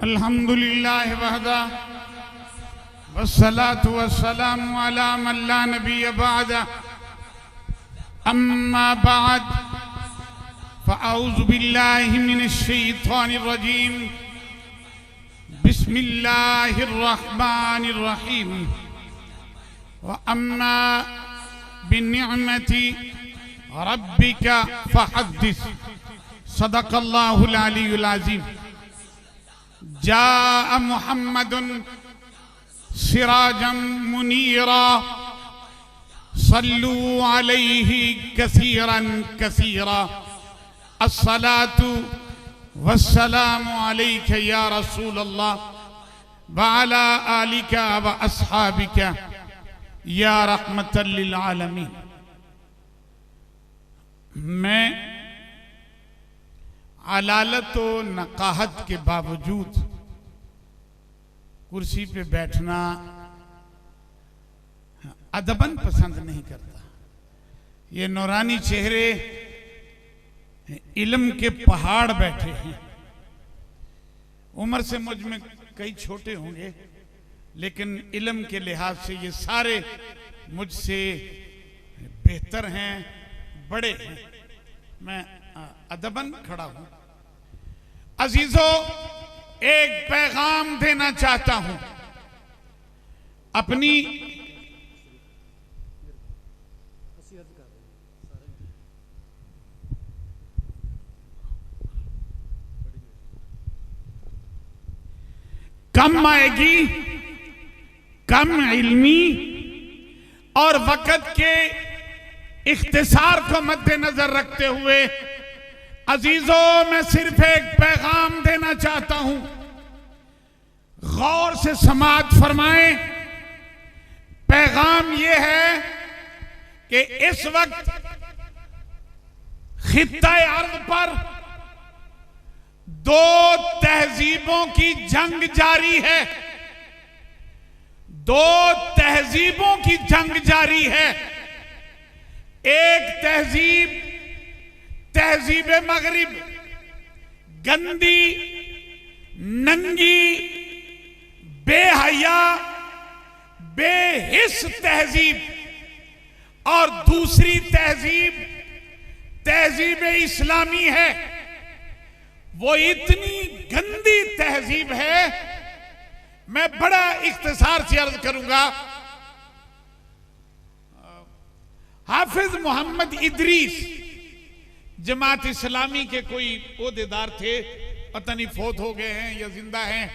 अल्हम्दुलिल्लाह वहदा वस्सलातु वस्सलामु अला मन ला नबिय्य बअदा अम्मा बाद फ़अऊज़ु बिल्लाहि मिनश शैतानिर रजीम बिस्मिल्लाहिर रहमानिर रहीम व अम्मा बिनिअमति रब्बिका फ़हद्दिस सदक़ल्लाहुल अलीयुल अज़ीम। जाअ मुहम्मदुन सिराजम मुनीरा सल्लू अलैहि कसीरन कसीरा अस्सलातु वस्सलामु अलैका या रसूल अल्लाह व अला आलिका व अस्हाबिका या रहमतल लिल आलमीन। मैं अलालत व नकाहत के बावजूद कुर्सी पे बैठना अदबन पसंद नहीं करता। ये नूरानी चेहरे इल्म के पहाड़ बैठे हैं। उम्र से मुझ में कई छोटे होंगे, लेकिन इल्म के लिहाज से ये सारे मुझसे बेहतर हैं, बड़े हैं। मैं अदबन खड़ा हूं। अजीजों, एक पैगाम देना चाहता हूं। अपनी कम आएगी, कम इल्मी और वक़्त के इख्तिसार को मद्देनजर रखते हुए अजीजों, मैं सिर्फ एक पैगाम देना चाहता हूं। गौर से समाअत फरमाएं। पैगाम यह है कि इस वक्त खित्ता-ए अर्ज़ पर दो तहजीबों की जंग जारी है। दो तहजीबों की जंग जारी है। एक तहजीब तहजीब मगरिब, गंदी, नंगी, बेहया, बेहिस तहजीब, और दूसरी तहजीब तहजीब इस्लामी है। वो इतनी गंदी तहजीब है, मैं बड़ा इख्तिसार से अर्ज करूंगा। हाफिज मोहम्मद इदरीस जमात इस्लामी के कोई ओहदेदार थे, पता नहीं फोत हो गए हैं या जिंदा हैं,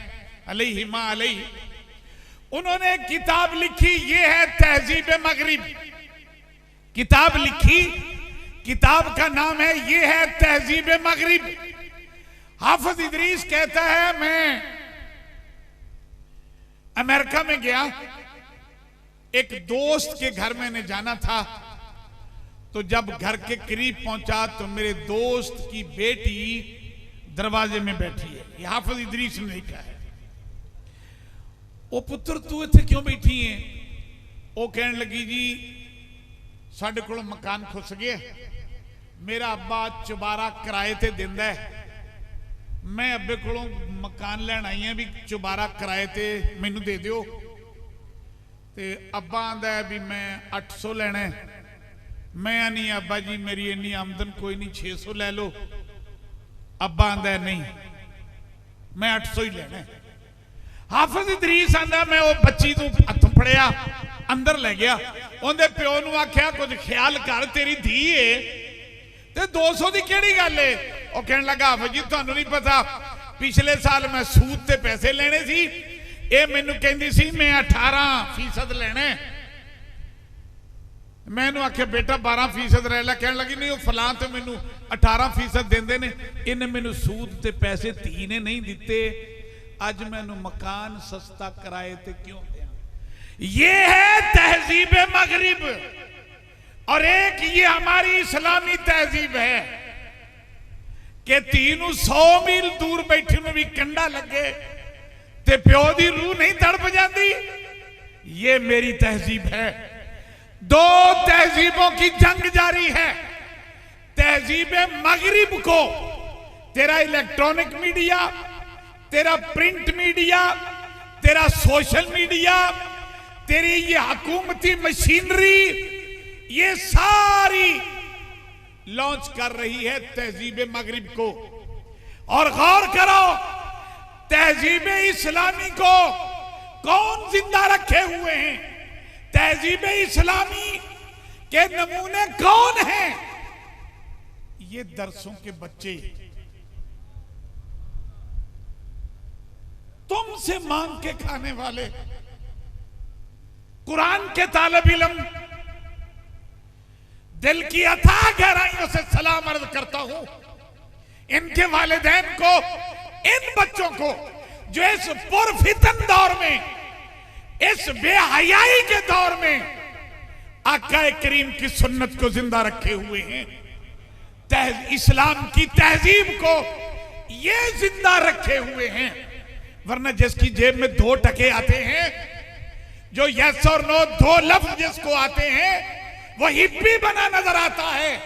अलैहिमा अलैहि। उन्होंने एक किताब लिखी, ये है तहजीब मगरिब। किताब लिखी, किताब का नाम है ये है तहजीब मगरिब। हाफिज इदरीस कहता है, मैं अमेरिका में गया, एक दोस्त के घर मैंने जाना था। तो जब घर के करीब पहुंचा तो मेरे दोस्त की बेटी दरवाजे में बैठी है। ये हाफिज इदरीस ने लिखा है। ओ पुत्र तू इत्थे क्यों बैठी है? वो कहने लगी, जी साडे कोल मकान खुस गया, मेरा अब्बा चुबारा किराए ते दिंदा है। मैं अब्बे कोलों मकान लैन आई हां भी चुबारा किराए ते मैनू दे दिओ। ते अब्बा आंदा है भी मैं 800 लेना है। मैं नहीं अब्बा जी मेरी इन्नी आमदन कोई नहीं, 600 ले लो। अब्बा आंदा है नहीं, मैं 800 ही लेना है। हाफिज इदरीस आंदा, मैं वो बच्ची तू हथ फड़िया अंदर ले गया। उहदे प्यो नूं आख्या, कुछ ख्याल कर, तेरी धी है ते 200 की केड़ी गल है? वो कहने लगा, हाफिज जी तुहानू नहीं पता, पिछले साल मैं सूद ते पैसे लेने सी, ये मैनू कहंदी सी मैं 18% लेना है। मैनू आख्या बेटा 12% रह ला। कहने लगी, नहीं वो फलां तो मैनू 18% देंदे ने, इन्हें मैनू सूद ते पैसे धी ने नहीं दिते। अज मैनू मकान सस्ता किराए ते क्यों दिया? ये है तहजीब मगरिब। और एक ये हमारी इस्लामी तहजीब है कि धी नूं 100 मील दूर बैठी नूं भी कंडा लगे ते प्यो दी रूह नहीं तड़प जाती। ये मेरी तहजीब है। दो तहजीबों की जंग जारी है। तहजीब मगरिब को तेरा इलेक्ट्रॉनिक मीडिया तेरा प्रिंट मीडिया, तेरा सोशल मीडिया, तेरी ये हुकूमती मशीनरी, ये सारी लॉन्च कर रही है तहजीब मगरिब को। और गौर करो, तहजीब इस्लामी को कौन जिंदा रखे हुए हैं? तहजीब इस्लामी के नमूने कौन हैं? ये दरसों के बच्चे, तुमसे मांग के खाने वाले, कुरान के तालिब इल्म, दिल की अथाह गहराइयों से सलाम अर्ज करता हूं इनके वालिदैन को, इन बच्चों को जो इस पुरफितन दौर में, इस बेहयाई के दौर में आका करीम की सुन्नत को जिंदा रखे हुए हैं, इस्लाम की तहजीब को ये जिंदा रखे हुए हैं। वरना जिसकी जेब में 2 टके आते हैं, जो यस और नो 2 लफ्ज जिसको आते हैं, वो हिप्पी बना नजर आता है।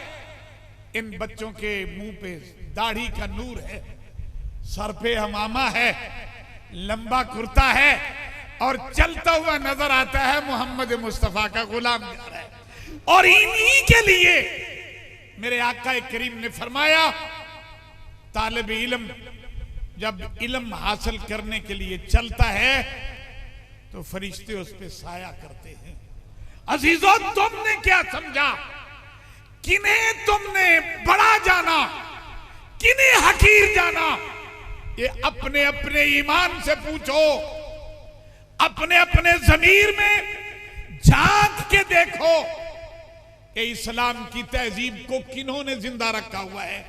इन बच्चों के मुंह पे दाढ़ी का नूर है, सर पे हमामा है, लंबा कुर्ता है और चलता हुआ नजर आता है मोहम्मद मुस्तफा का गुलाम जा रहा है। और इन्हीं के लिए मेरे आका करीम ने फरमाया, तालिब इल्म जब इल्म हासिल करने के लिए चलता है तो फरिश्ते उस पे साया करते हैं। अजीजों, तुमने क्या समझा? किन्हें तुमने बड़ा जाना, किन्हें हकीर जाना? ये अपने अपने ईमान से पूछो, अपने अपने ज़मीर में झांक के देखो कि इस्लाम की तहजीब को किन्होंने जिंदा रखा हुआ है।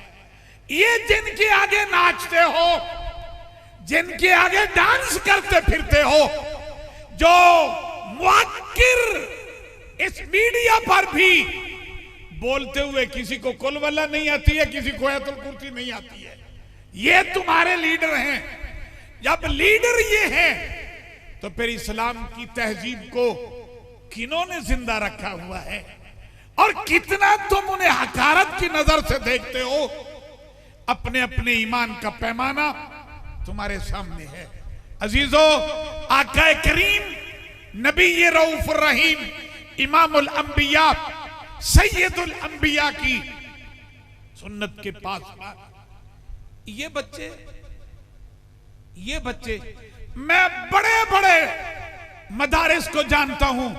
ये जिनके आगे नाचते हो, जिनके आगे डांस करते फिरते हो, जो मुअक्किर इस मीडिया पर भी बोलते हुए किसी को कुलवल्ला नहीं आती है, किसी को आयतुल कुर्सी नहीं आती है, ये तुम्हारे लीडर हैं। जब लीडर ये हैं तो फिर इस्लाम की तहजीब को किन्होंने जिंदा रखा हुआ है? और कितना तुम उन्हें हकारत की नजर से देखते हो? अपने अपने ईमान का पैमाना तुम्हारे सामने है। अजीजों, आका करीम नबी रऊफुर रहीम इमामुल अंबिया सैयदुल अंबिया की सुन्नत के पास ये बच्चे मैं बड़े बड़े मदारिस को जानता हूं,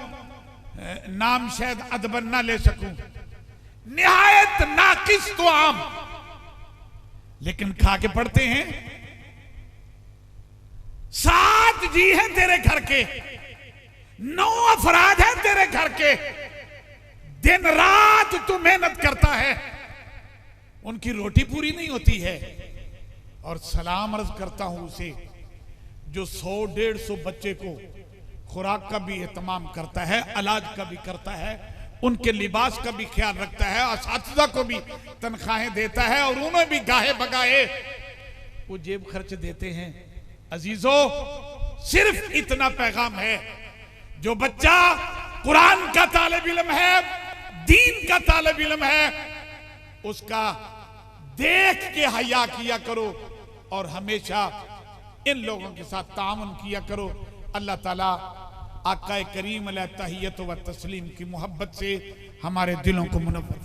नाम शायद अदबन ना ले सकूं, निहायत नाकिस तो आम, लेकिन खा के पढ़ते हैं। 7 जी हैं तेरे घर के, 9 अफराद हैं तेरे घर के, दिन रात तू मेहनत करता है, उनकी रोटी पूरी नहीं होती है। और सलाम अर्ज करता हूं उसे जो 100-150 बच्चे को खुराक का भी एहतमाम करता है, इलाज का भी करता है, उनके लिबास का भी ख्याल रखता है, असातिज़ा को भी तनख्वाहें देता है और उन्हें भी गाहे बगाए वो जेब खर्च देते हैं। अजीजों, सिर्फ इतना पैगाम है, जो बच्चा कुरान का तालिब इल्म है, दीन का तालिब इल्म है, उसका देख के हया किया करो और हमेशा इन लोगों के साथ तामुन किया करो। अल्लाह ताला आका करीम अलैहि तहियत व तस्लीम की मोहब्बत से हमारे दिलों को मुनव्वर